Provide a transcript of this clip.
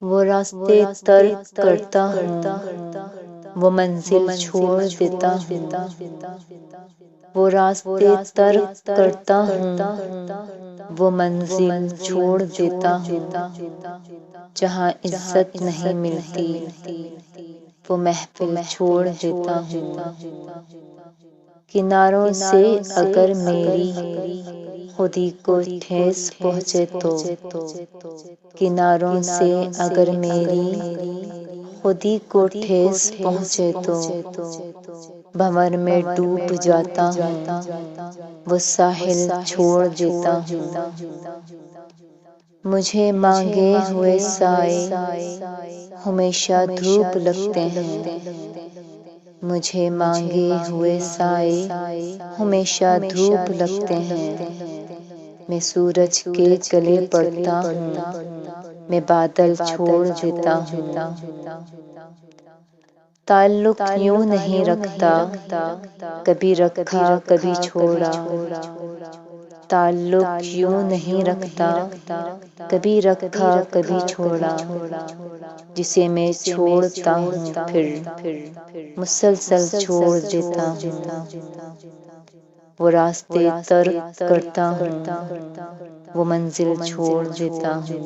وہ راستے ترک کرتا ہوں، وہ منزل چھوڑ دیتا ہوں، وہ راستے ترک کرتا ہوں، وہ منزل چھوڑ دیتا ہوں، جہاں عزت نہیں ملتی وہ محفل چھوڑ دیتا ہوں۔ کناروں سے اگر میری خودی کو ٹھیس پہنچے تو، کناروں سے اگر میری خودی کو ٹھیس پہنچے تو، بھنور میں ڈوب جاتا ہوں، وہ ساحل چھوڑ دیتا ہوں۔ مجھے مانگے ہوئے سائے ہمیشہ دھوپ لگتے ہیں، مجھے مانگے ہوئے سائے ہمیشہ دھوپ لگتے ہیں۔ میں سورج کے گلے پڑتا ہوں، میں بادل چھوڑ دیتا ہوں۔ تعلق یوں نہیں رکھتا، کبھی رکھا کبھی چھوڑا، تعلق یوں نہیں رکھتا، کبھی رکھا کبھی چھوڑا، جسے میں چھوڑتا ہوں پھر مسلسل چھوڑ دیتا ہوں۔ وہ راستے ترک کرتا ہوں، وہ منزل چھوڑ دیتا ہوں۔